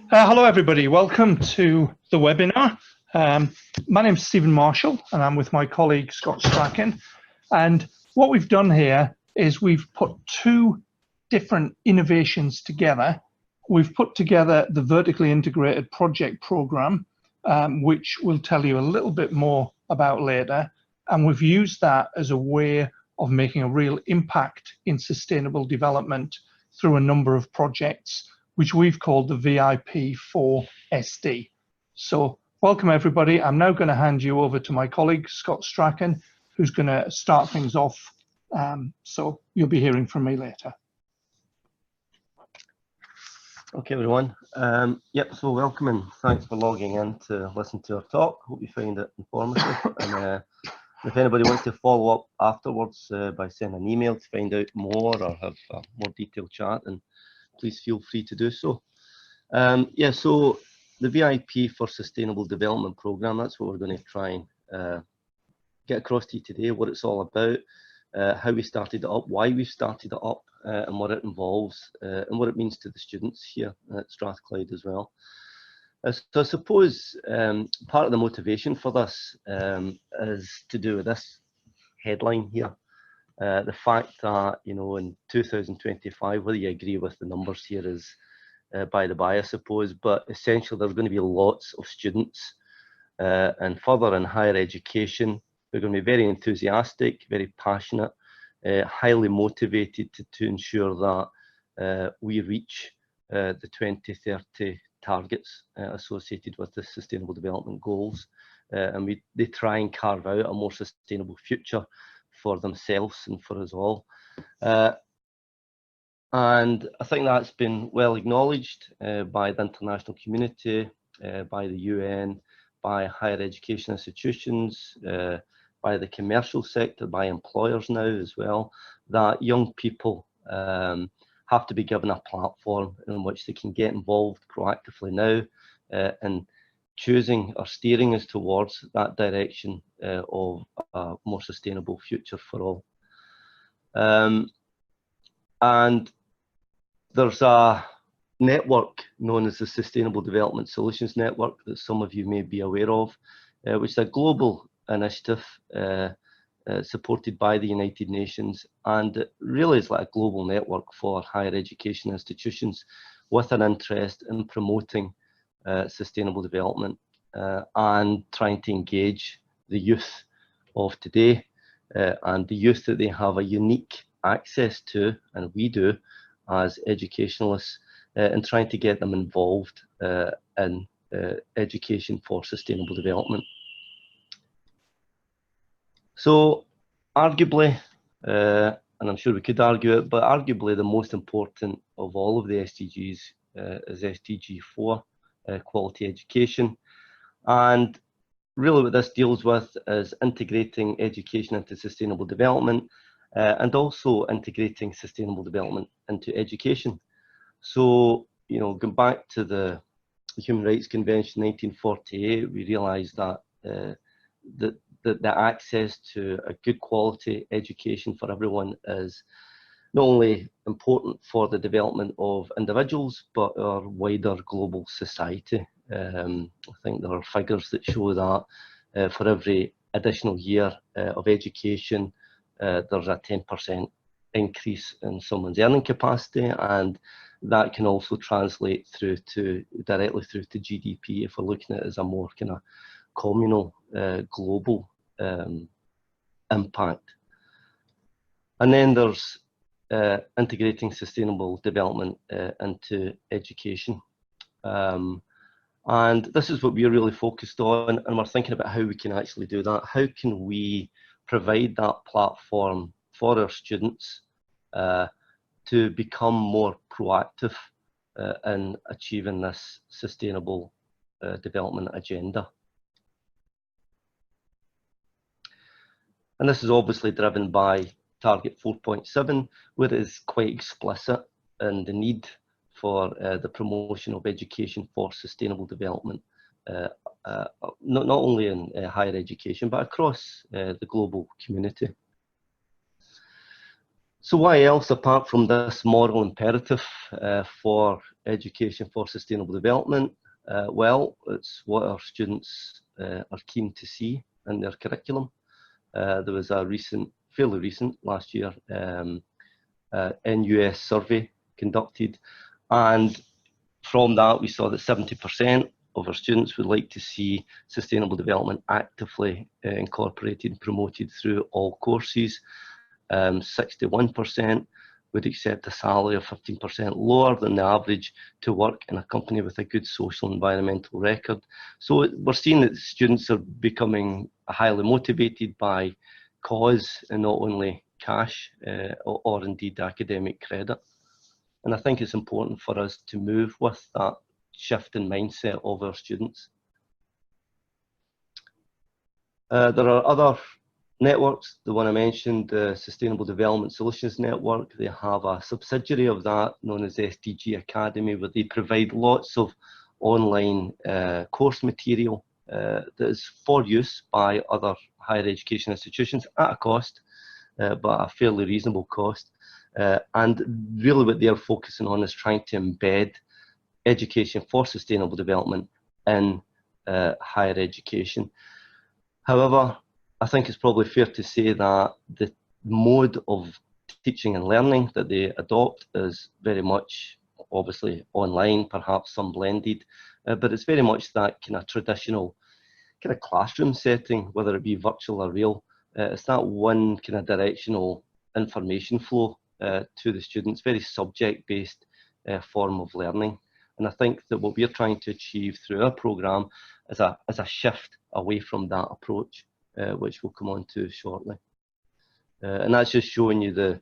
Hello everybody, welcome to the webinar. My name is Stephen Marshall and I'm with my colleague Scott Strachan, and what we've done here is we've put two different innovations together. We've put together the vertically integrated project program, which we'll tell you a little bit more about later, and we've used that as a way of making a real impact in sustainable development through a number of projects which we've called the VIP4 SD. So welcome everybody. I'm now going to hand you over to my colleague, Scott Strachan, who's going to start things off. So you'll be hearing from me later. Okay, everyone. So welcome and thanks for logging in to listen to our talk. Hope you find it informative. And if anybody wants to follow up afterwards by sending an email to find out more or have a more detailed chat, and please feel free to do so. So the VIP for Sustainable Development Programme, that's what we're going to try and get across to you today, what it's all about, how we started it up, why we started it up, and what it involves, and what it means to the students here at Strathclyde as well. So I suppose part of the motivation for this is to do with this headline here. The fact that, in 2025, whether you agree with the numbers here is by the by, I suppose, but essentially there's going to be lots of students and further in higher education. They're going to be very enthusiastic, very passionate, highly motivated to ensure that we reach the 2030 targets associated with the Sustainable Development Goals. And they try and carve out a more sustainable future for themselves and for us all. And I think that's been well acknowledged by the international community, by the UN, by higher education institutions, by the commercial sector, by employers now as well, that young people have to be given a platform in which they can get involved proactively now and choosing or steering us towards that direction of a more sustainable future for all. And there's a network known as the Sustainable Development Solutions Network that some of you may be aware of, which is a global initiative supported by the United Nations, and it really is like a global network for higher education institutions with an interest in promoting sustainable development and trying to engage the youth of today and the youth that they have a unique access to, and we do as educationalists, in trying to get them involved in education for sustainable development. So arguably, and I'm sure we could argue it, but arguably the most important of all of the SDGs is SDG 4, quality education. And really what this deals with is integrating education into sustainable development and also integrating sustainable development into education. So, going back to the Human Rights Convention 1948, we realised that the access to a good quality education for everyone is not only important for the development of individuals, but our wider global society. I think there are figures that show that for every additional year of education, there's a 10% increase in someone's earning capacity, and that can also translate directly through to GDP if we're looking at it as a more kind of communal, global impact. And then there's integrating sustainable development into education. And this is what we're really focused on, and we're thinking about how we can actually do that. How can we provide that platform for our students to become more proactive in achieving this sustainable development agenda? And this is obviously driven by Target 4.7, where it is quite explicit in the need for the promotion of education for sustainable development, not only in higher education, but across the global community. So why else, apart from this moral imperative for education for sustainable development? Well, it's what our students are keen to see in their curriculum. There was a fairly recent, last year, NUS survey conducted, and from that we saw that 70% of our students would like to see sustainable development actively incorporated and promoted through all courses. 61% would accept a salary of 15% lower than the average to work in a company with a good social and environmental record. So we're seeing that students are becoming highly motivated by cause and not only cash or indeed academic credit. And I think it's important for us to move with that shift in mindset of our students. There are other networks. The one I mentioned, the Sustainable Development Solutions Network, they have a subsidiary of that known as SDG Academy, where they provide lots of online course material that is for use by other higher education institutions at a cost, but a fairly reasonable cost. And really what they're focusing on is trying to embed education for sustainable development in higher education. However, I think it's probably fair to say that the mode of teaching and learning that they adopt is very much obviously online, perhaps some blended, but it's very much that kind of traditional kind of classroom setting, whether it be virtual or real. It's that one kind of directional information flow to the students, very subject-based form of learning. And I think that what we're trying to achieve through our programme is a shift away from that approach, which we'll come on to shortly. And that's just showing you the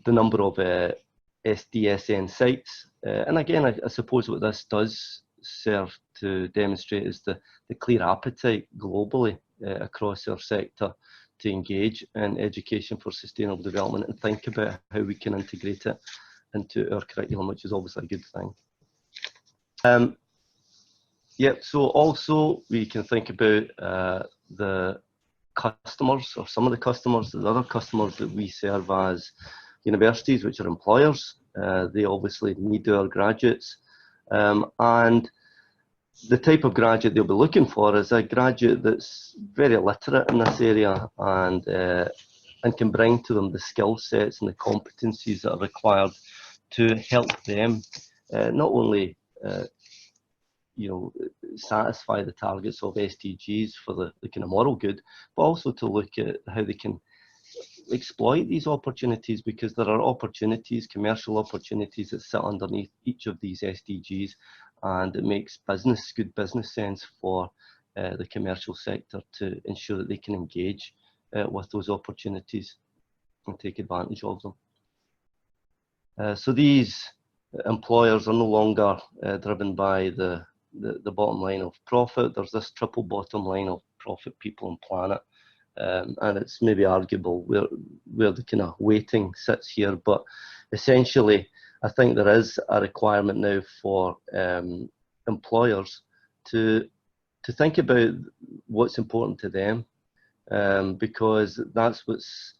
number of SDSN sites. And again, I suppose what this does serve to demonstrate is the clear appetite globally across our sector to engage in education for sustainable development and think about how we can integrate it into our curriculum, which is obviously a good thing. So also we can think about the customers, or some of the customers, the other customers that we serve as universities, which are employers. They obviously need our graduates, and the type of graduate they'll be looking for is a graduate that's very literate in this area and can bring to them the skill sets and the competencies that are required to help them not only satisfy the targets of SDGs for the kind of moral good, but also to look at how they can exploit these opportunities, because there are opportunities, commercial opportunities that sit underneath each of these SDGs, and it makes good business sense for the commercial sector to ensure that they can engage with those opportunities and take advantage of them. So these employers are no longer driven by the bottom line of profit. There's this triple bottom line of profit, people, and planet. And it's maybe arguable where the kind of weighting sits here, but essentially I think there is a requirement now for employers to think about what's important to them, because that's what's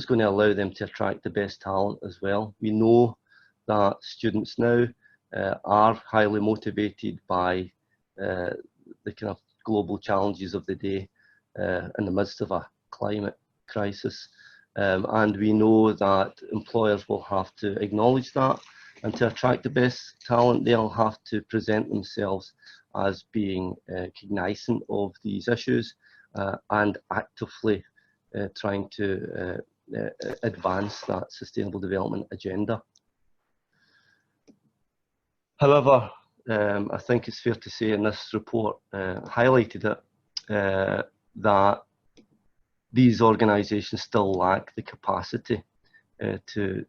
going to allow them to attract the best talent as well. We know that students now are highly motivated by the kind of global challenges of the day in the midst of a climate crisis. And we know that employers will have to acknowledge that, and to attract the best talent, they'll have to present themselves as being cognizant of these issues and actively trying to advance that sustainable development agenda. However, I think it's fair to say, and this report highlighted it, that these organisations still lack the capacity to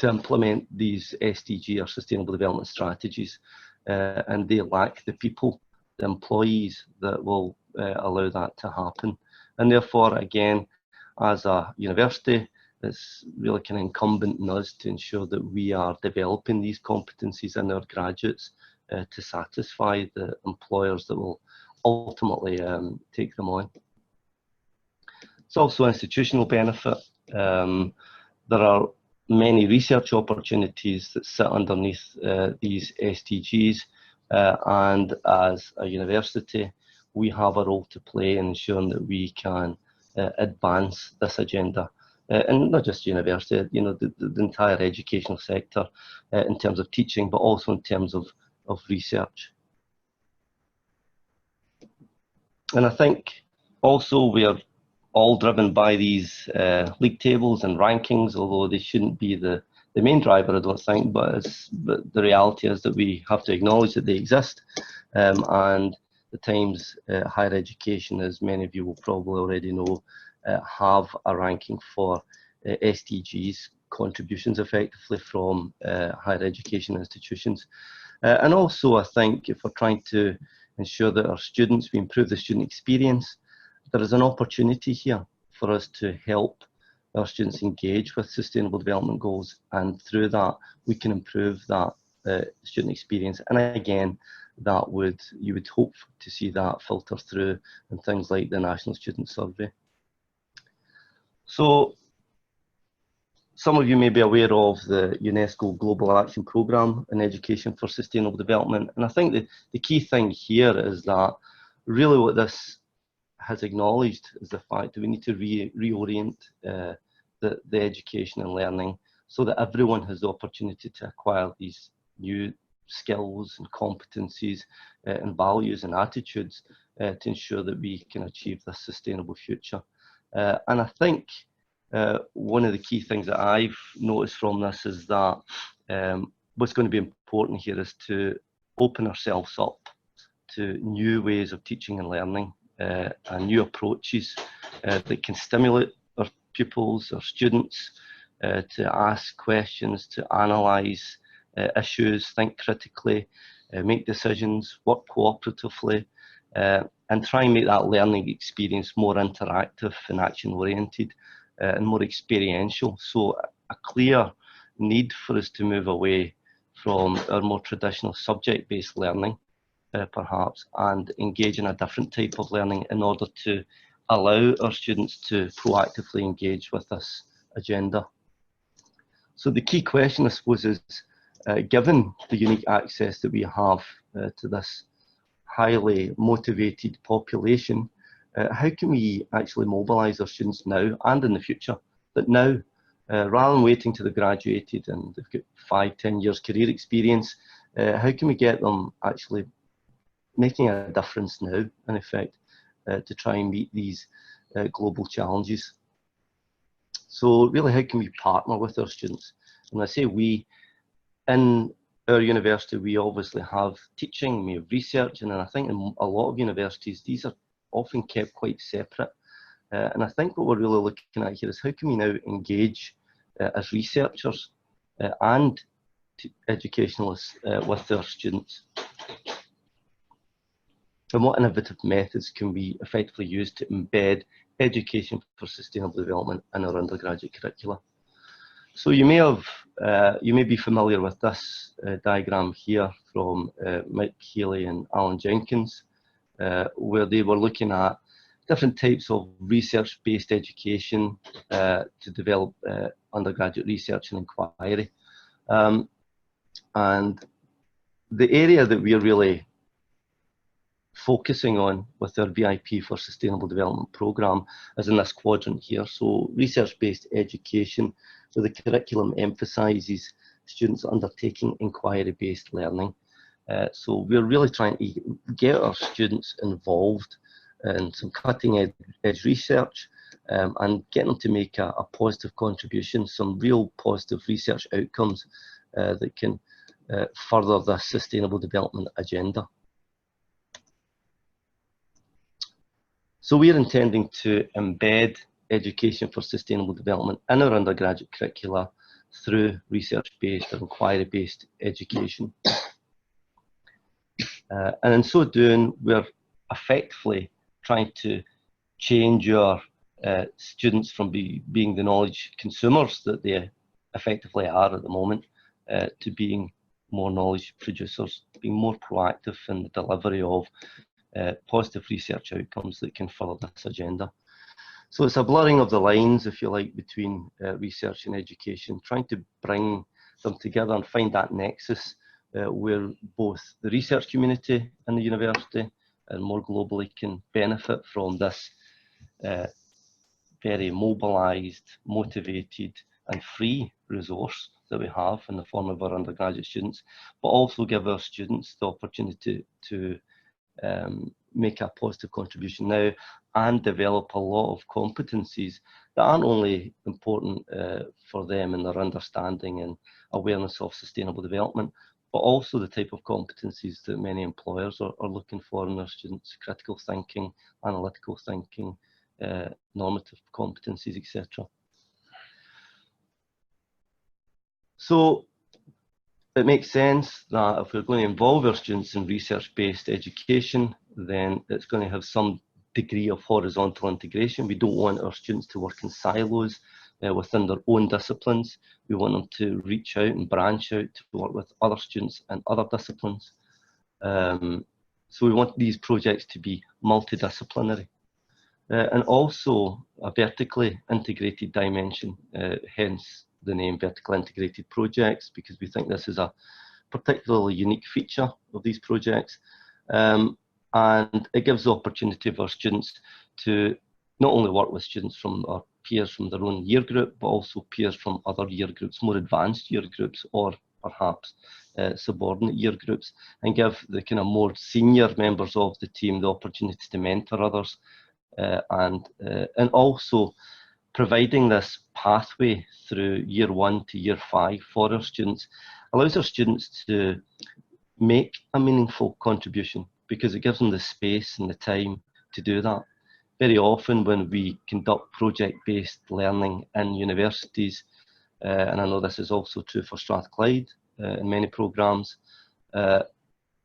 implement these SDG or sustainable development strategies, and they lack the people, the employees that will allow that to happen. And therefore, again, as a university, it's really kind of incumbent on us to ensure that we are developing these competencies in our graduates to satisfy the employers that will ultimately take them on. It's also institutional benefit. There are many research opportunities that sit underneath these SDGs, and as a university, we have a role to play in ensuring that we can advance this agenda. And not just university, you know, the entire educational sector in terms of teaching, but also in terms of research. And I think also we're all driven by these league tables and rankings, although they shouldn't be the main driver, I don't think, but the reality is that we have to acknowledge that they exist. And the Times Higher Education, as many of you will probably already know, have a ranking for SDGs contributions effectively from higher education institutions. And also, I think if we're trying to ensure that our students, we improve the student experience, there is an opportunity here for us to help our students engage with sustainable development goals, and through that we can improve that student experience. And again, you would hope to see that filter through in things like the National Student Survey. So some of you may be aware of the UNESCO Global Action Programme in Education for Sustainable Development, and I think the key thing here is that really what this has acknowledged is the fact that we need to reorient the education and learning so that everyone has the opportunity to acquire these new skills and competencies and values and attitudes to ensure that we can achieve this sustainable future. And I think one of the key things that I've noticed from this is that what's going to be important here is to open ourselves up to new ways of teaching and learning, and new approaches that can stimulate our pupils, our students, to ask questions, to analyse issues, think critically, make decisions, work cooperatively, and try and make that learning experience more interactive and action-oriented and more experiential. So a clear need for us to move away from our more traditional subject-based learning, perhaps, and engage in a different type of learning in order to allow our students to proactively engage with this agenda. So the key question, I suppose, is given the unique access that we have to this highly motivated population, how can we actually mobilise our students now and in the future? But now, rather than waiting till they've graduated and they've got 5-10 years career experience, how can we get them actually making a difference now, in effect, to try and meet these global challenges? So really, how can we partner with our students? And I say we, in our university, we obviously have teaching, we have research, and I think in a lot of universities, these are often kept quite separate. And I think what we're really looking at here is how can we now engage as researchers and educationalists with our students? And what innovative methods can we effectively use to embed education for sustainable development in our undergraduate curricula? So you may be familiar with this diagram here from Mike Healy and Alan Jenkins, where they were looking at different types of research-based education to develop undergraduate research and inquiry. And the area that we're really focusing on with our VIP for Sustainable Development programme is in this quadrant here. So research-based education, where the curriculum emphasises students undertaking inquiry-based learning. So we're really trying to get our students involved in some cutting-edge research and get them to make a positive contribution, some real positive research outcomes that can further the sustainable development agenda. So we're intending to embed education for sustainable development in our undergraduate curricula through research-based or inquiry-based education. And in so doing, we're effectively trying to change our students from being the knowledge consumers that they effectively are at the moment to being more knowledge producers, being more proactive in the delivery of positive research outcomes that can further this agenda. So it's a blurring of the lines, if you like, between research and education, trying to bring them together and find that nexus where both the research community and the university and more globally can benefit from this very mobilised, motivated and free resource that we have in the form of our undergraduate students, but also give our students the opportunity to make a positive contribution now and develop a lot of competencies that aren't only important for them in their understanding and awareness of sustainable development, but also the type of competencies that many employers are looking for in their students: critical thinking, analytical thinking, normative competencies, etc. So it makes sense that if we're going to involve our students in research-based education, then it's going to have some degree of horizontal integration. We don't want our students to work in silos within their own disciplines. We want them to reach out and branch out to work with other students in other disciplines. So we want these projects to be multidisciplinary. And also a vertically integrated dimension, hence the name vertically integrated projects, because we think this is a particularly unique feature of these projects. And it gives the opportunity for students to not only work with students from our peers from their own year group, but also peers from other year groups, more advanced year groups, or perhaps subordinate year groups, and give the kind of more senior members of the team the opportunity to mentor others. And also providing this pathway through year 1 to year 5 for our students allows our students to make a meaningful contribution, because it gives them the space and the time to do that. Very often when we conduct project-based learning in universities, and I know this is also true for Strathclyde in many programmes,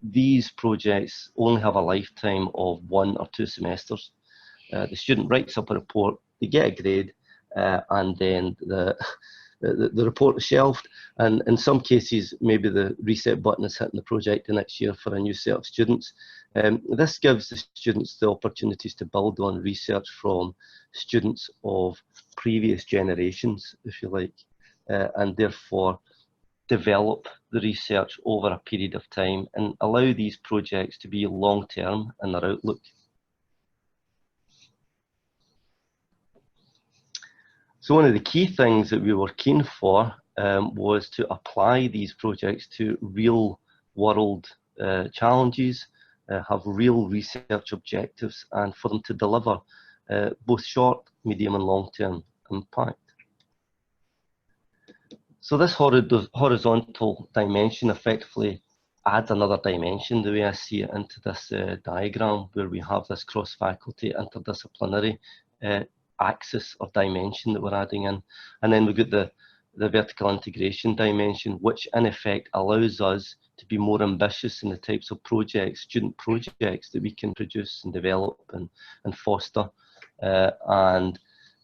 these projects only have a lifetime of 1 or 2 semesters. The student writes up a report, they get a grade, and then the report is shelved, and in some cases maybe the reset button is hitting the project the next year for a new set of students. This gives the students the opportunities to build on research from students of previous generations, if you like, and therefore develop the research over a period of time and allow these projects to be long-term in their outlook. So one of the key things that we were keen for was to apply these projects to real world challenges, have real research objectives, and for them to deliver both short, medium and long-term impact. So this horizontal dimension effectively adds another dimension, the way I see it, into this diagram, where we have this cross-faculty interdisciplinary axis or dimension that we're adding in. And then we've got the vertical integration dimension, which in effect allows us to be more ambitious in the types of projects, student projects that we can produce and develop and foster. And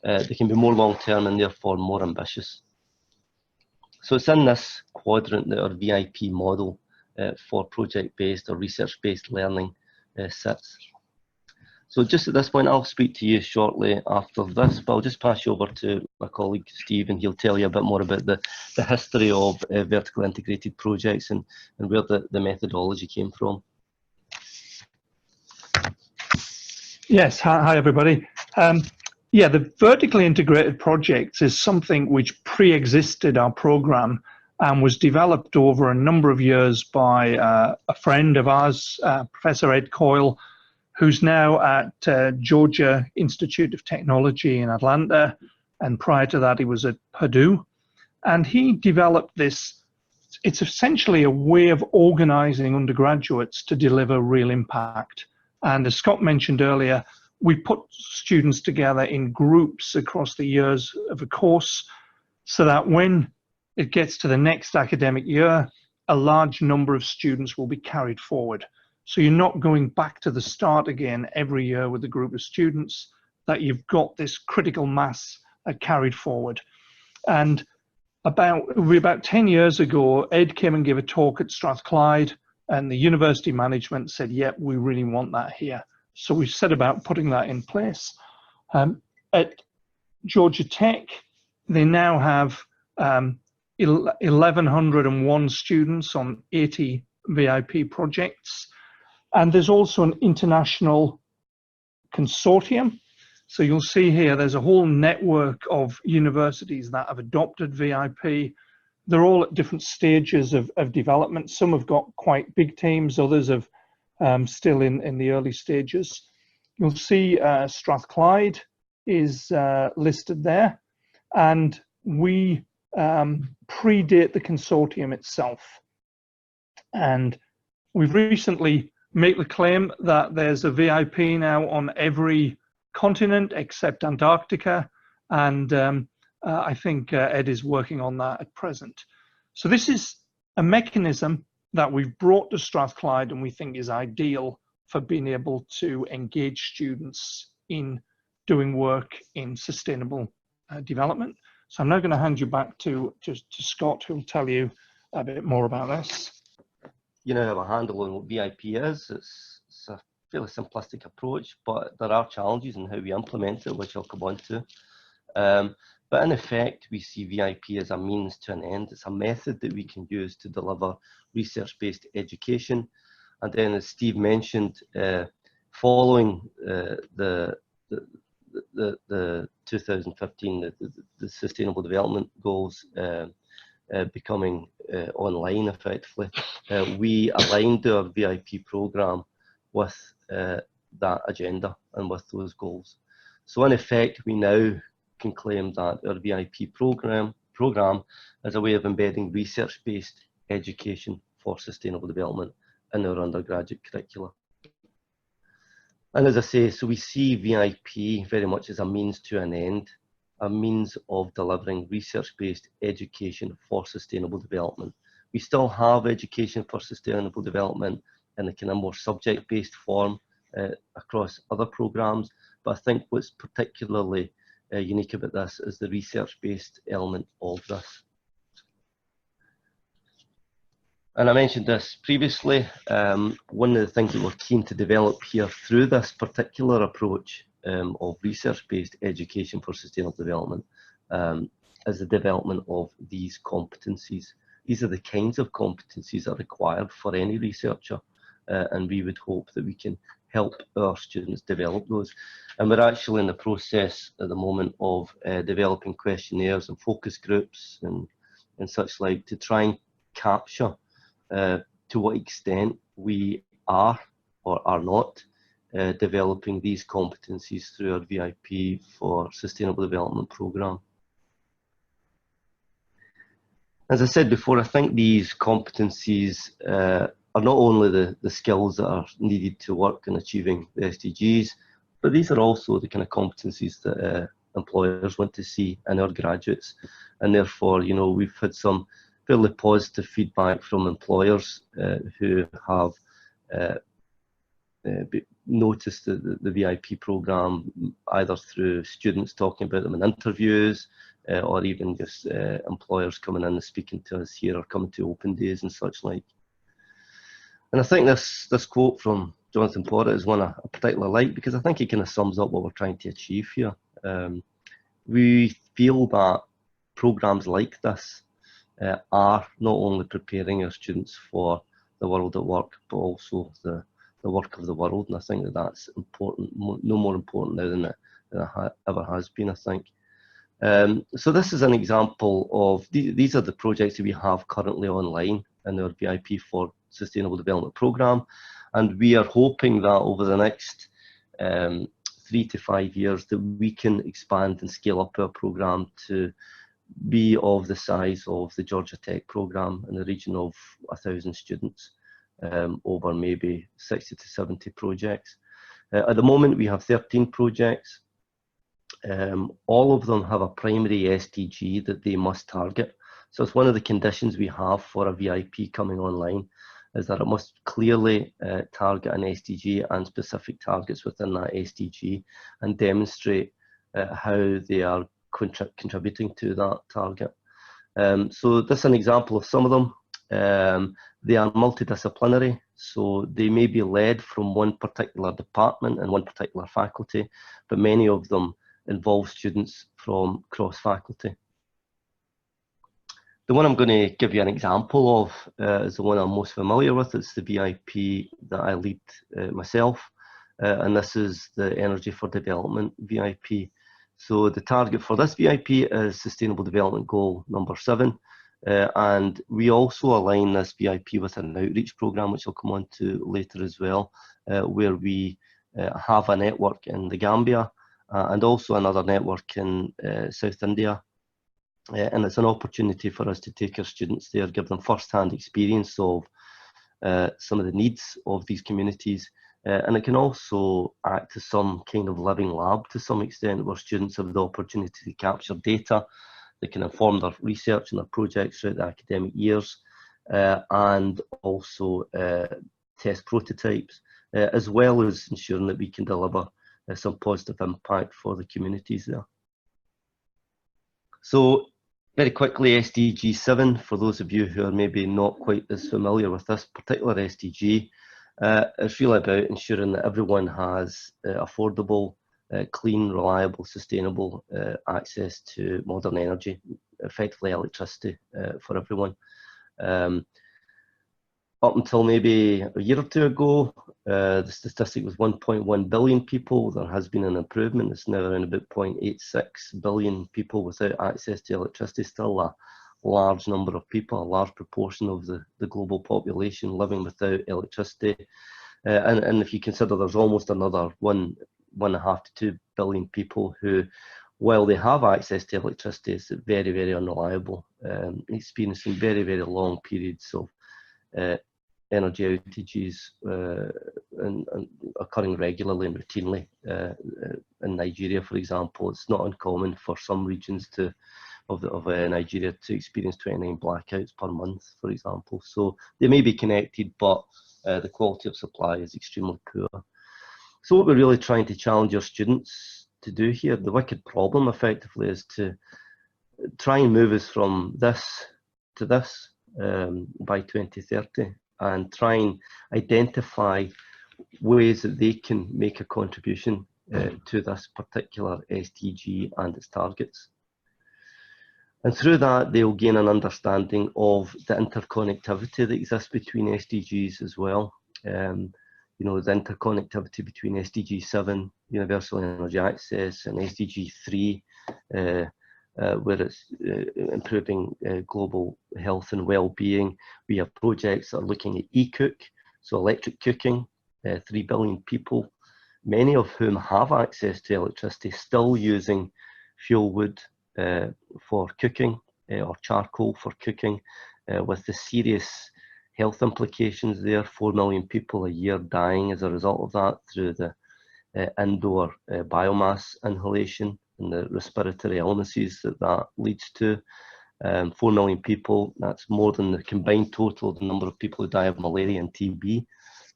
they can be more long-term and therefore more ambitious. So it's in this quadrant that our VIP model for project-based or research-based learning sits. So just at this point, I'll speak to you shortly after this, but I'll just pass you over to my colleague Steve, and he'll tell you a bit more about the history of vertical integrated projects and where the methodology came from. Yes, hi everybody. Yeah, the vertically integrated projects is something which pre-existed our program and was developed over a number of years by a friend of ours, Professor Ed Coyle, who's now at Georgia Institute of Technology in Atlanta, and prior to that he was at Purdue. And he developed this. It's essentially a way of organizing undergraduates to deliver real impact. And as Scott mentioned earlier, we put students together in groups across the years of a course so that when it gets to the next academic year, a large number of students will be carried forward. So you're not going back to the start again every year with a group of students, that you've got this critical mass carried forward. And about 10 years ago, Ed came and gave a talk at Strathclyde, and the university management said, yep, we really want that here. So we set about putting that in place. at Georgia Tech, they now have 1,101 students on 80 VIP projects. And there's also an international consortium. So you'll see here, there's a whole network of universities that have adopted VIP. They're all at different stages of development. Some have got quite big teams, others have still in the early stages. You'll see Strathclyde is listed there, and we predate the consortium itself. And we've recently made the claim that there's a VIP now on every continent except Antarctica, and I think Ed is working on that at present. So this is a mechanism that we've brought to Strathclyde and we think is ideal for being able to engage students in doing work in sustainable development. So I'm now going to hand you back to Scott, who will tell you a bit more about this. You now have a handle on what VIP is. It's a fairly simplistic approach, but there are challenges in how we implement it, which I'll come on to. But in effect, we see VIP as a means to an end. It's a method that we can use to deliver research-based education. And then, as Steve mentioned, following the 2015, the Sustainable Development Goals becoming online effectively, we aligned our VIP program with that agenda and with those goals. So in effect, we now can claim that our VIP program is a way of embedding research-based education for sustainable development in our undergraduate curricula. And as I say, so we see VIP very much as a means to an end, a means of delivering research-based education for sustainable development. We still have education for sustainable development in a kind of more subject-based form across other programs, but I think what's particularly unique about this is the research-based element of this. And I mentioned this previously, one of the things that we're keen to develop here through this particular approach of research-based education for sustainable development is the development of these competencies. These are the kinds of competencies that are required for any researcher, and we would hope that we can help our students develop those. And we're actually in the process at the moment of developing questionnaires and focus groups and such like to try and capture to what extent we are or are not developing these competencies through our VIP for Sustainable Development Programme. As I said before, I think these competencies are not only the skills that are needed to work in achieving the SDGs, but these are also the kind of competencies that employers want to see in our graduates. And therefore, you know, we've had some fairly positive feedback from employers who have noticed the VIP programme, either through students talking about them in interviews, or even just employers coming in and speaking to us here or coming to open days and such like. And I think this quote from Jonathan Porritt is one I particularly like, because I think it kind of sums up what we're trying to achieve here. We feel that programmes like this are not only preparing our students for the world at work, but also the work of the world. And I think that that's important, no more important now than it ever has been, I think. So this is an example of, these are the projects that we have currently online in our VIP for Sustainable Development Programme. And we are hoping that over the next 3 to 5 years that we can expand and scale up our programme to be of the size of the Georgia Tech programme in the region of 1,000 students over maybe 60 to 70 projects. At the moment we have 13 projects. All of them have a primary SDG that they must target. So it's one of the conditions we have for a VIP coming online, is that it must clearly target an SDG and specific targets within that SDG and demonstrate how they are contributing to that target. So this is an example of some of them. They are multidisciplinary, so they may be led from one particular department and one particular faculty, but many of them involve students from cross faculty. The one I'm going to give you an example of is the one I'm most familiar with. It's the VIP that I lead myself, and this is the Energy for Development VIP. So the target for this VIP is Sustainable Development Goal number 7, and we also align this VIP with an outreach program, which I'll come on to later as well, where we have a network in the Gambia and also another network in South India. And it's an opportunity for us to take our students there, give them first-hand experience of some of the needs of these communities. And it can also act as some kind of living lab to some extent, where students have the opportunity to capture data that can inform their research and their projects throughout the academic years, and also test prototypes, as well as ensuring that we can deliver some positive impact for the communities there. So very quickly, SDG 7, for those of you who are maybe not quite as familiar with this particular SDG, it's really about ensuring that everyone has affordable, clean, reliable, sustainable access to modern energy, effectively electricity for everyone. Up until maybe a year or two ago, the statistic was 1.1 billion people. There has been an improvement. It's now around about 0.86 billion people without access to electricity. Still a large number of people, a large proportion of the global population living without electricity. And if you consider there's almost another 1.5 to 2 billion people who, while they have access to electricity, it's very, very unreliable, experiencing very, very long periods of energy outages and occurring regularly and routinely. In Nigeria, for example, it's not uncommon for some regions of Nigeria to experience 29 blackouts per month, for example. So they may be connected, but the quality of supply is extremely poor. So what we're really trying to challenge our students to do here, the wicked problem effectively, is to try and move us from this to this by 2030, and try and identify ways that they can make a contribution to this particular SDG and its targets. And through that, they'll gain an understanding of the interconnectivity that exists between SDGs as well. You know, the interconnectivity between SDG 7, Universal Energy Access, and SDG 3, where it's improving global health and well-being. We have projects that are looking at e-cook, so electric cooking, 3 billion people, many of whom have access to electricity, still using fuel wood for cooking or charcoal for cooking, with the serious health implications there. 4 million people a year dying as a result of that through the indoor biomass inhalation and the respiratory illnesses that leads to. 4 million people, that's more than the combined total of the number of people who die of malaria and TB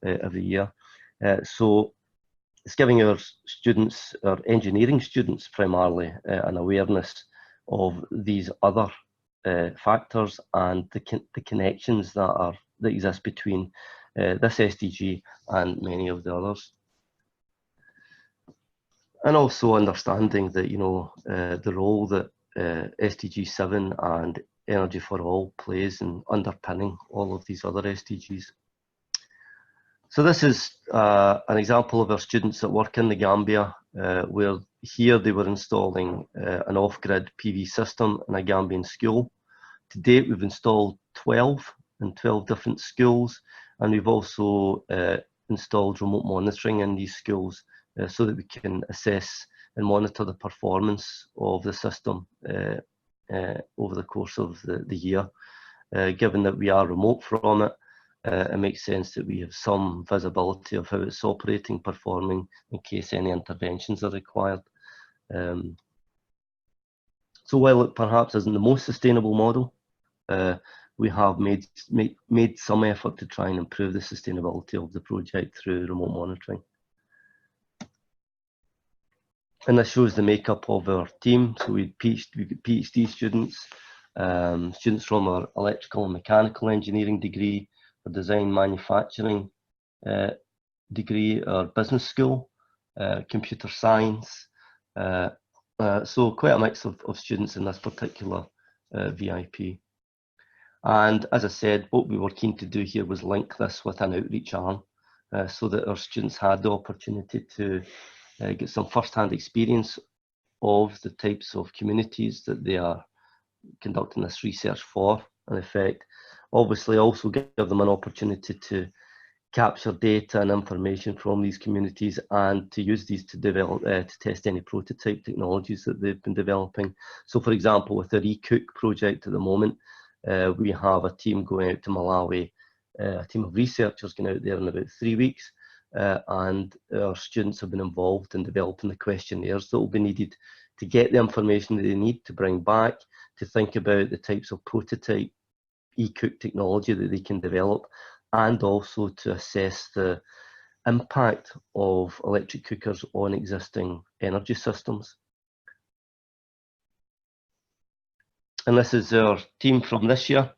every year. So it's giving our students, our engineering students primarily, an awareness of these other factors and the connections that exist between this SDG and many of the others. And also understanding that, the role that SDG 7 and Energy for All plays in underpinning all of these other SDGs. So this is an example of our students that work in the Gambia, where here they were installing an off-grid PV system in a Gambian school. To date, we've installed 12 in 12 different schools, and we've also installed remote monitoring in these schools so that we can assess and monitor the performance of the system over the course of the year. Given that we are remote from it, it makes sense that we have some visibility of how it's operating, performing, in case any interventions are required. So while it perhaps isn't the most sustainable model, we have made some effort to try and improve the sustainability of the project through remote monitoring. And this shows the makeup of our team. So we had PhD students, students from our electrical and mechanical engineering degree, our design manufacturing degree, our business school, computer science, So quite a mix of students in this particular VIP. And as I said, what we were keen to do here was link this with an outreach arm so that our students had the opportunity to get some first-hand experience of the types of communities that they are conducting this research for, in effect. Obviously also give them an opportunity to capture data and information from these communities and to use these to develop, to test any prototype technologies that they've been developing. So for example, with the Recook project at the moment, we have a team going out to Malawi, a team of researchers going out there in about 3 weeks, and our students have been involved in developing the questionnaires that will be needed to get the information that they need to bring back, to think about the types of prototype e-cook technology that they can develop, and also to assess the impact of electric cookers on existing energy systems. And this is our team from this year,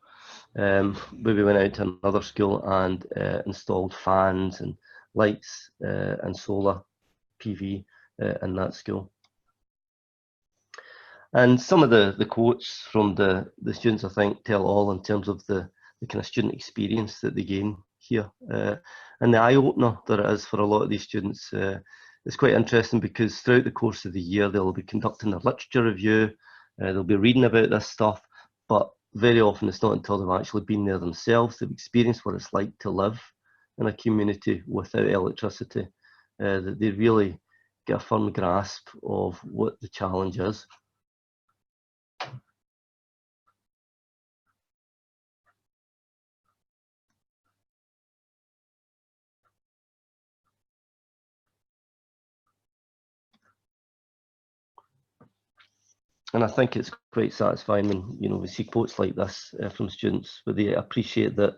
where we went out to another school and installed fans and lights and solar PV in that school. And some of the quotes from the students, I think, tell all in terms of the kind of student experience that they gain here. And the eye-opener that it is for a lot of these students is quite interesting, because throughout the course of the year, they'll be conducting a literature review, they'll be reading about this stuff, but very often it's not until they've actually been there themselves, they've experienced what it's like to live in a community without electricity, that they really get a firm grasp of what the challenge is. And I think it's quite satisfying when we see quotes like this from students, where they appreciate that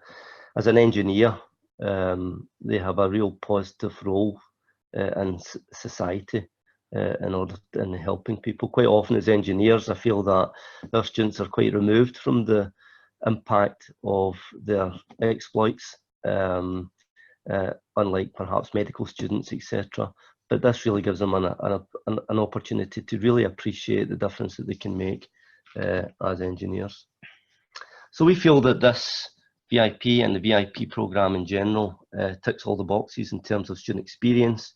as an engineer, they have a real positive role in society in helping people. Quite often as engineers, I feel that our students are quite removed from the impact of their exploits, unlike perhaps medical students, etc. But this really gives them an opportunity to really appreciate the difference that they can make as engineers. So we feel that this VIP and the VIP programme in general ticks all the boxes in terms of student experience,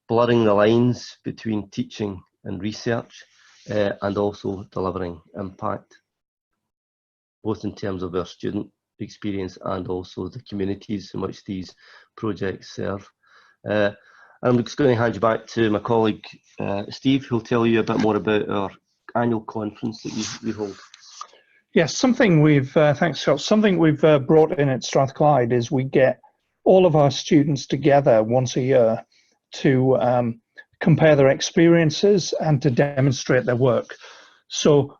blurring the lines between teaching and research, and also delivering impact, both in terms of our student experience and also the communities in which these projects serve. I'm just going to hand you back to my colleague Steve, who'll tell you a bit more about our annual conference that we hold. Yes, something we've, thanks Scott, something we've brought in at Strathclyde is we get all of our students together once a year to compare their experiences and to demonstrate their work. So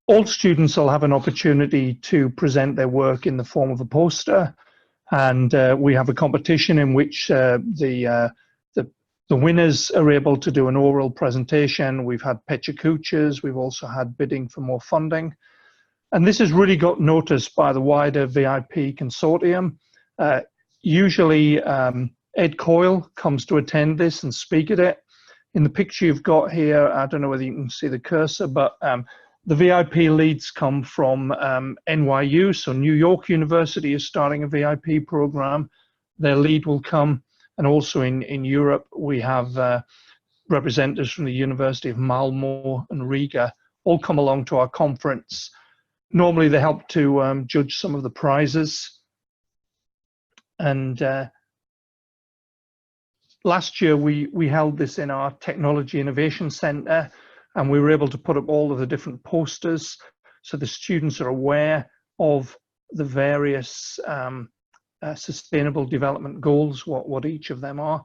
all students will have an opportunity to present their work in the form of a poster, and we have a competition in which the winners are able to do an oral presentation. We've had pecha-kuchas, we've also had bidding for more funding. And this has really got noticed by the wider VIP consortium. Usually Ed Coyle comes to attend this and speak at it. In the picture you've got here, I don't know whether you can see the cursor, but the VIP leads come from NYU, so New York University is starting a VIP program. Their lead will come. And also in Europe, we have representatives from the University of Malmö and Riga all come along to our conference. Normally they help to judge some of the prizes. And last year we held this in our Technology Innovation Centre, and we were able to put up all of the different posters so the students are aware of the various sustainable development goals, what each of them are.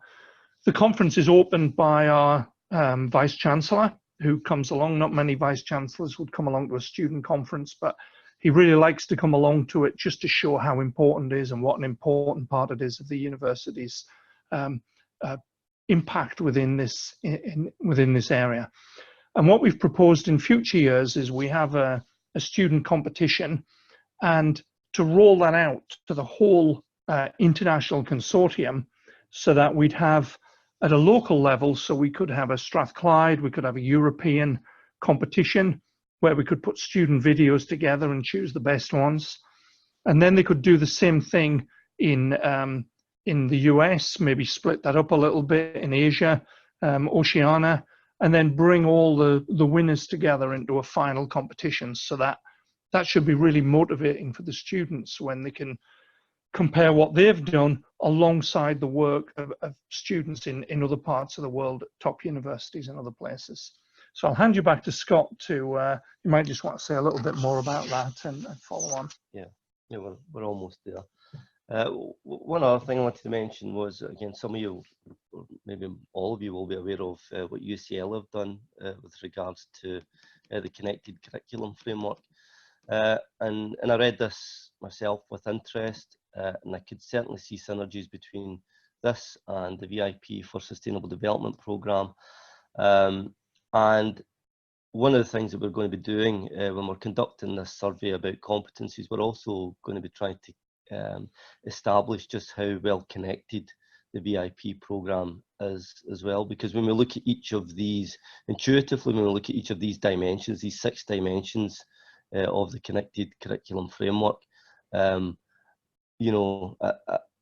The conference is opened by our Vice Chancellor, who comes along. Not many Vice Chancellors would come along to a student conference, but he really likes to come along to it just to show how important it is and what an important part it is of the university's impact within this area. And what we've proposed in future years is we have a student competition, and to roll that out to the whole international consortium, so that we'd have at a local level, so we could have a Strathclyde, we could have a European competition where we could put student videos together and choose the best ones. And then they could do the same thing in the US, maybe split that up a little bit in Asia, Oceania, and then bring all the winners together into a final competition. So that should be really motivating for the students when they can compare what they've done alongside the work of students in other parts of the world at top universities and other places. So I'll hand you back to Scott to, you might just want to say a little bit more about that and follow on. Yeah, we're almost there. One other thing I wanted to mention was, again, some of you, or maybe all of you, will be aware of what UCL have done with regards to the connected curriculum framework. And I read this myself with interest, and I could certainly see synergies between this and the VIP for Sustainable Development Programme. And one of the things that we're going to be doing when we're conducting this survey about competencies, we're also going to be trying to establish just how well connected the VIP programme is as well, because when we look at each of these, intuitively, when we look at each of these dimensions, these 6 dimensions of the connected curriculum framework, you know,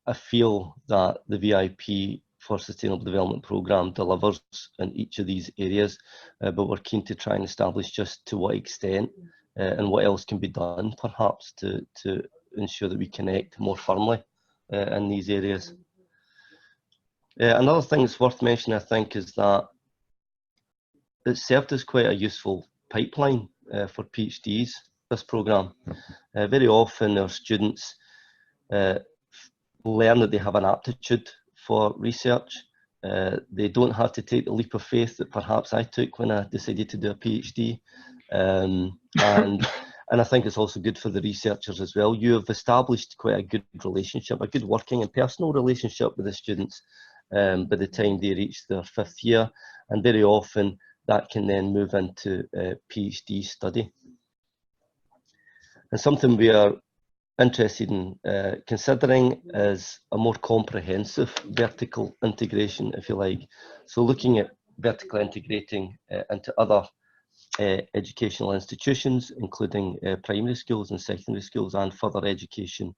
I feel that the VIP for Sustainable Development Programme delivers in each of these areas, but we're keen to try and establish just to what extent and what else can be done, perhaps, to ensure that we connect more firmly in these areas. Another thing that's worth mentioning, I think, is that it served as quite a useful pipeline for PhDs, this programme. Very often our students learn that they have an aptitude for research. They don't have to take the leap of faith that perhaps I took when I decided to do a PhD. And I think it's also good for the researchers as well. You have established quite a good relationship, a good working and personal relationship with the students by the time they reach their 5th year. And very often that can then move into PhD study. And something we are interested in considering is a more comprehensive vertical integration, if you like. So looking at vertically integrating into other educational institutions, including primary schools and secondary schools and further education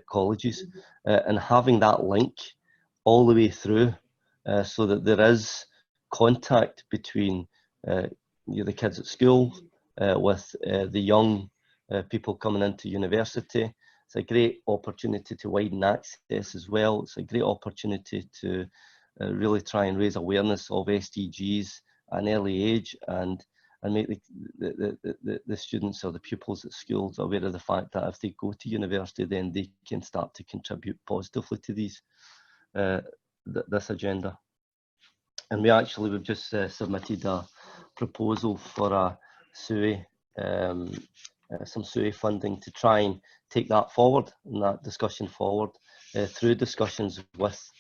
colleges, and having that link all the way through so that there is contact between the kids at school with the young people coming into university. It's a great opportunity to widen access as well. It's a great opportunity to really try and raise awareness of SDGs at an early age and make the students or the pupils at schools aware of the fact that if they go to university, then they can start to contribute positively to these this agenda. And we've just submitted a proposal for a SUE, some SUE funding to try and take that forward and that discussion forward through discussions with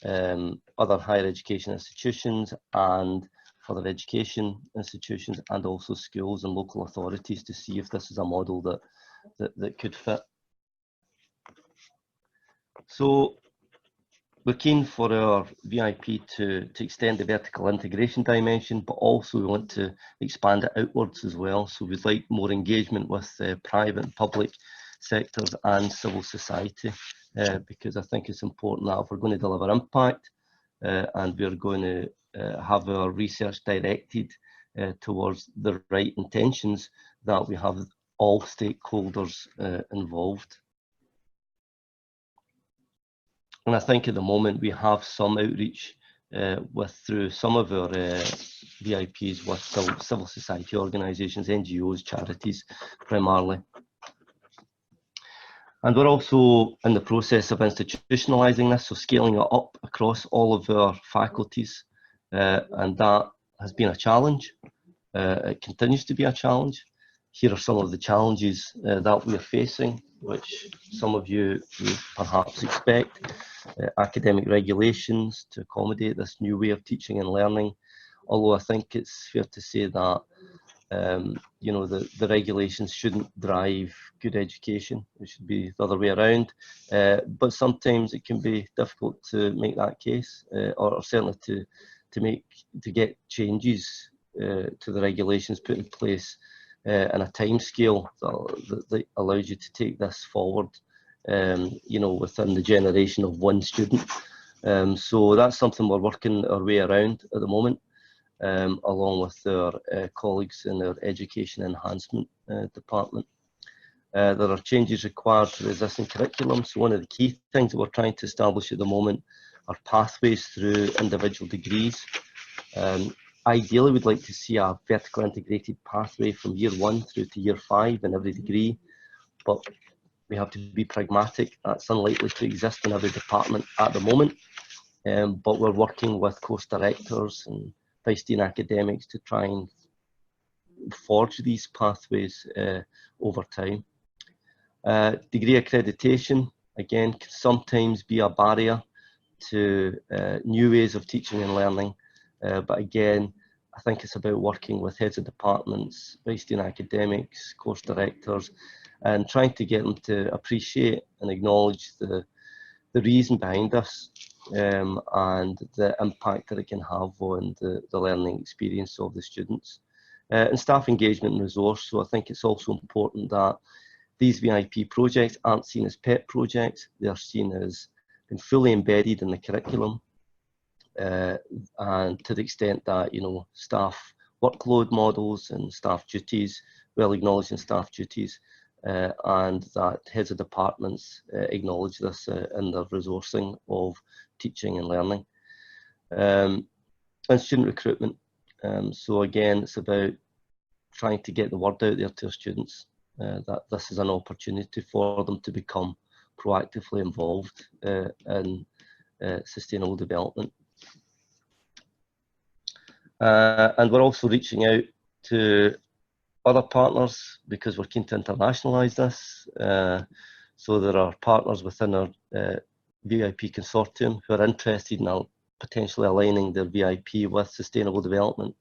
other higher education institutions and further education institutions and also schools and local authorities to see if this is a model that could fit. So we're keen for our VIP to extend the vertical integration dimension, but also we want to expand it outwards as well. So we'd like more engagement with private and public sectors and civil society, because I think it's important that if we're going to deliver impact and we're going to have our research directed towards the right intentions, that we have all stakeholders involved. And I think at the moment we have some outreach through some of our VIPs with civil society organisations, NGOs, charities primarily. And we're also in the process of institutionalising this, so scaling it up across all of our faculties. And that has been a challenge. It continues to be a challenge. Here are some of the challenges that we're facing, which some of you would perhaps expect. Academic regulations to accommodate this new way of teaching and learning. Although I think it's fair to say that you know, the regulations shouldn't drive good education. It should be the other way around. But sometimes it can be difficult to make that case, or certainly to get changes to the regulations put in place in a time scale that allows you to take this forward, you know, within the generation of one student. So that's something we're working our way around at the moment, along with our colleagues in our education enhancement department. There are changes required to the existing curriculum. So one of the key things that we're trying to establish at the moment are pathways through individual degrees. Ideally, we'd like to see a vertical integrated pathway from year 1 through to year 5 in every degree, but we have to be pragmatic. That's unlikely to exist in every department at the moment, but we're working with course directors and vice dean academics to try and forge these pathways over time. Degree accreditation, again, can sometimes be a barrier to new ways of teaching and learning. But again, I think it's about working with heads of departments, vice dean academics, course directors, and trying to get them to appreciate and acknowledge the reason behind this, and the impact that it can have on the learning experience of the students. And staff engagement and resource. So I think it's also important that these VIP projects aren't seen as pet projects. They are seen as being fully embedded in the curriculum. And to the extent that, you know, staff workload models and staff duties, well acknowledged in staff duties, and that heads of departments acknowledge this in their resourcing of teaching and learning. And student recruitment. So again, it's about trying to get the word out there to our students that this is an opportunity for them to become proactively involved in sustainable development. And we're also reaching out to other partners because we're keen to internationalise this. So there are partners within our VIP consortium who are interested in potentially aligning their VIP with sustainable development.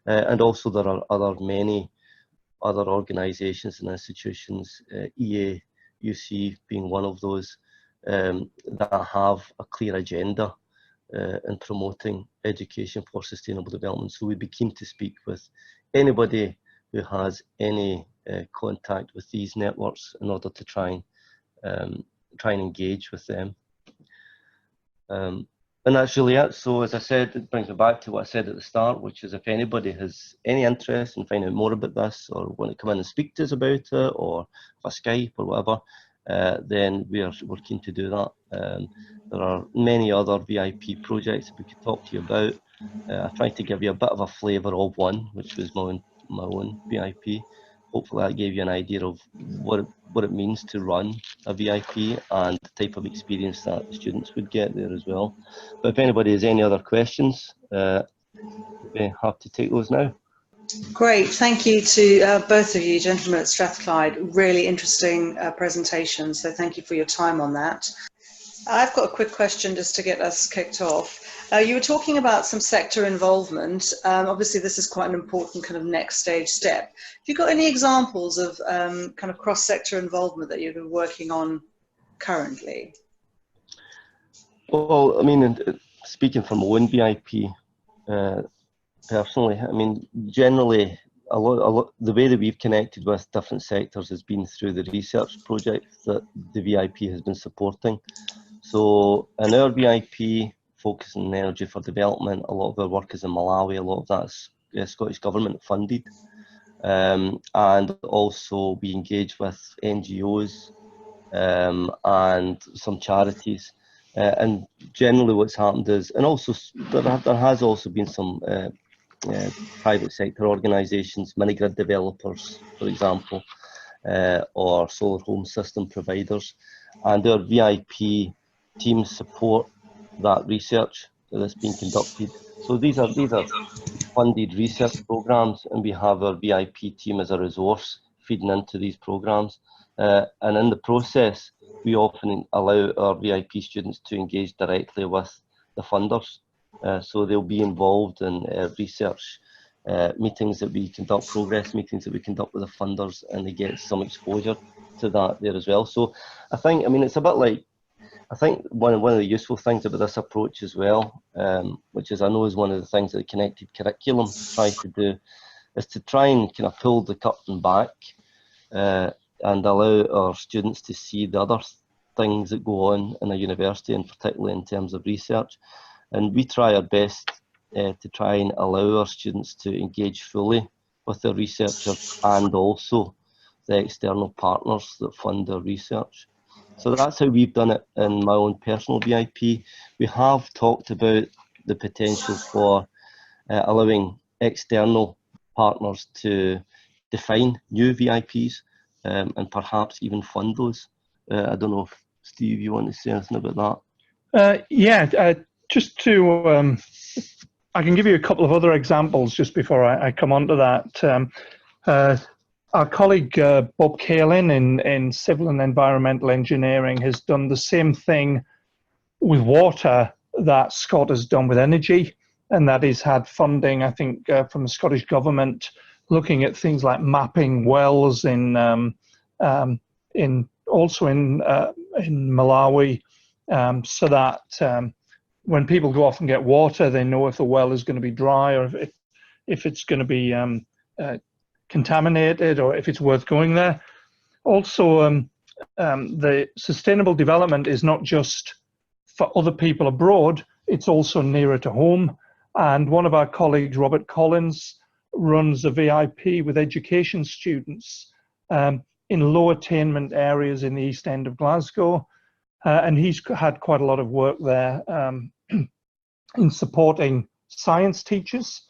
And also there are many other organisations and institutions, EA, UC being one of those, that have a clear agenda in promoting education for sustainable development. So we'd be keen to speak with anybody who has any contact with these networks in order to try and engage with them. And that's really it. So as I said, it brings me back to what I said at the start, which is if anybody has any interest in finding out more about this, or want to come in and speak to us about it, or for Skype or whatever, then we're keen to do that. There are many other VIP projects that we could talk to you about. I tried to give you a bit of a flavour of one, which was my own VIP. Hopefully that gave you an idea of what it means to run a VIP and the type of experience that the students would get there as well. But if anybody has any other questions, we'd be happy to take those now. Great, thank you to both of you gentlemen at Strathclyde. Really interesting presentation, so thank you for your time on that. I've got a quick question just to get us kicked off. You were talking about some sector involvement. Obviously this is quite an important kind of next stage step. Have you got any examples of kind of cross-sector involvement that you've been working on currently? Well, I mean, speaking from my own VIP, personally, I mean, generally, the way that we've connected with different sectors has been through the research projects that the VIP has been supporting. So in our VIP, focusing on energy for development, a lot of our work is in Malawi, a lot of that's Scottish Government funded. And also we engage with NGOs and some charities. And generally what's happened is, and also there has also been some private sector organisations, mini-grid developers, for example, or solar home system providers, and our VIP teams support that research that's being conducted. So these are funded research programs, and we have our VIP team as a resource feeding into these programs. And in the process, we often allow our VIP students to engage directly with the funders. So they'll be involved in research meetings that we conduct, progress meetings that we conduct with the funders, and they get some exposure to that there as well. So I think, I mean, it's a bit like, I think one of the useful things about this approach as well, which is I know is one of the things that the connected curriculum tries to do, is to try and kind of pull the curtain back and allow our students to see the other things that go on in a university, and particularly in terms of research. And we try our best to try and allow our students to engage fully with their researchers and also the external partners that fund their research. So that's how we've done it in my own personal VIP. We have talked about the potential for allowing external partners to define new VIPs and perhaps even fund those. I don't know if, Steve, you want to say anything about that? Just to, I can give you a couple of other examples just before I come on to that. Our colleague Bob Kalin in Civil and Environmental Engineering has done the same thing with water that Scott has done with energy, and that is had funding, I think, from the Scottish Government, looking at things like mapping wells in Malawi, so that when people go off and get water, they know if the well is going to be dry or if it's going to be contaminated or if it's worth going there. Also, the sustainable development is not just for other people abroad, it's also nearer to home. And one of our colleagues, Robert Collins, runs a VIP with education students in low attainment areas in the East End of Glasgow. And he's had quite a lot of work there in supporting science teachers.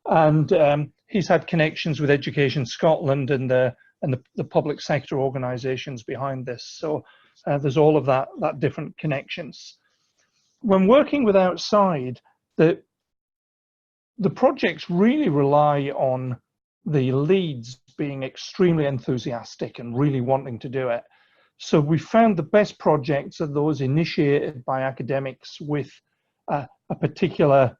And he's had connections with Education Scotland and the public sector organisations behind this. So there's all of that different connections. When working with outside, the projects really rely on the leads being extremely enthusiastic and really wanting to do it. So we found the best projects are those initiated by academics with a particular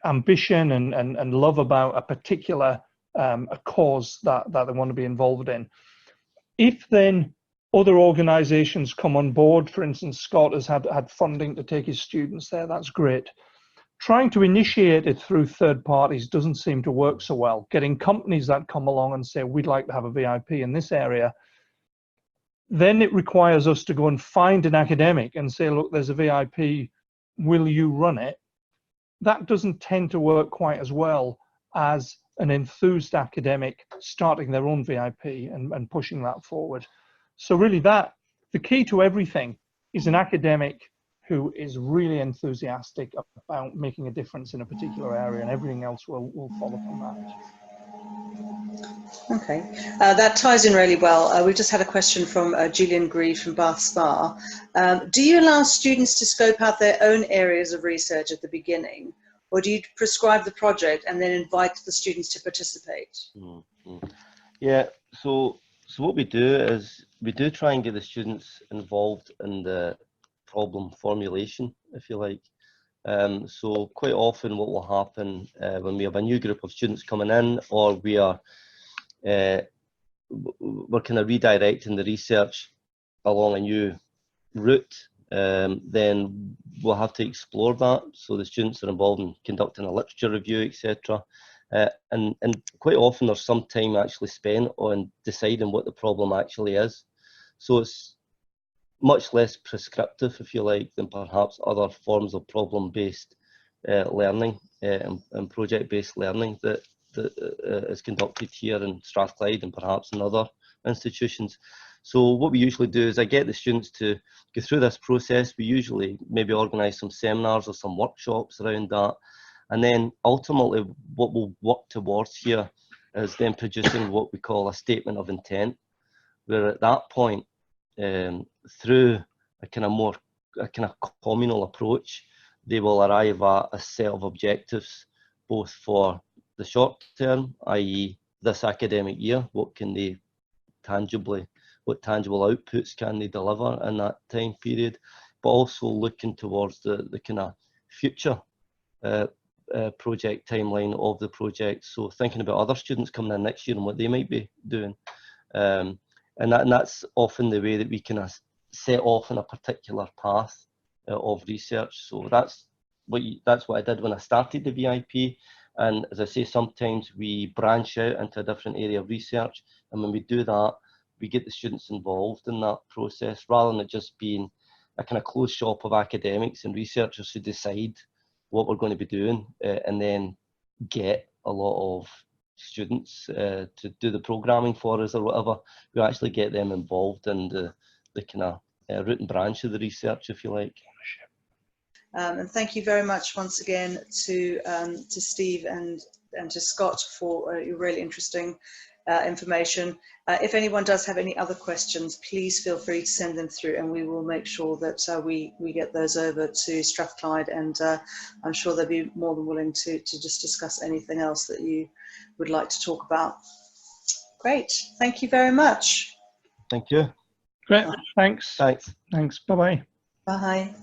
ambition and love about a particular a cause that they want to be involved in. If then other organizations come on board, for instance, Scott has had funding to take his students there, that's great. Trying to initiate it through third parties doesn't seem to work so well. Getting companies that come along and say, we'd like to have a VIP in this area, then it requires us to go and find an academic and say, look, there's a VIP, will you run it? That doesn't tend to work quite as well as an enthused academic starting their own VIP and pushing that forward. So really the key to everything is an academic who is really enthusiastic about making a difference in a particular area, and everything else will follow from that. Okay, that ties in really well. We've just had a question from Julian Grieve from Bath Spa. Do you allow students to scope out their own areas of research at the beginning, or do you prescribe the project and then invite the students to participate? Mm-hmm. Yeah, so what we do is we do try and get the students involved in the problem formulation, if you like. So quite often what will happen when we have a new group of students coming in, or we are we're kind of redirecting the research along a new route, then we'll have to explore that. So the students are involved in conducting a literature review, etc. And quite often there's some time actually spent on deciding what the problem actually is. So it's much less prescriptive, if you like, than perhaps other forms of problem-based learning and project-based learning that is conducted here in Strathclyde and perhaps in other institutions. So what we usually do is I get the students to go through this process. We usually maybe organise some seminars or some workshops around that. And then ultimately what we'll work towards here is then producing what we call a statement of intent, where at that point, through a kind of communal approach, they will arrive at a set of objectives, both for the short term, i.e. this academic year, what tangible outputs can they deliver in that time period, but also looking towards the kind of future project timeline of the project. So thinking about other students coming in next year and what they might be doing. And that's often the way that we kind of set off on a particular path of research. So that's what I did when I started the VIP. And as I say, sometimes we branch out into a different area of research. And when we do that, we get the students involved in that process rather than it just being a kind of closed shop of academics and researchers who decide what we're going to be doing and then get a lot of students to do the programming for us or whatever. We actually get them involved in the kind of root and branch of the research, if you like. And thank you very much once again to Steve and to Scott for your really interesting information. If anyone does have any other questions, please feel free to send them through, and we will make sure that we get those over to Strathclyde, and I'm sure they'll be more than willing to just discuss anything else that you would like to talk about. Great, thank you very much. Thank you. Great, thanks. Thanks. Thanks, bye-bye. Bye.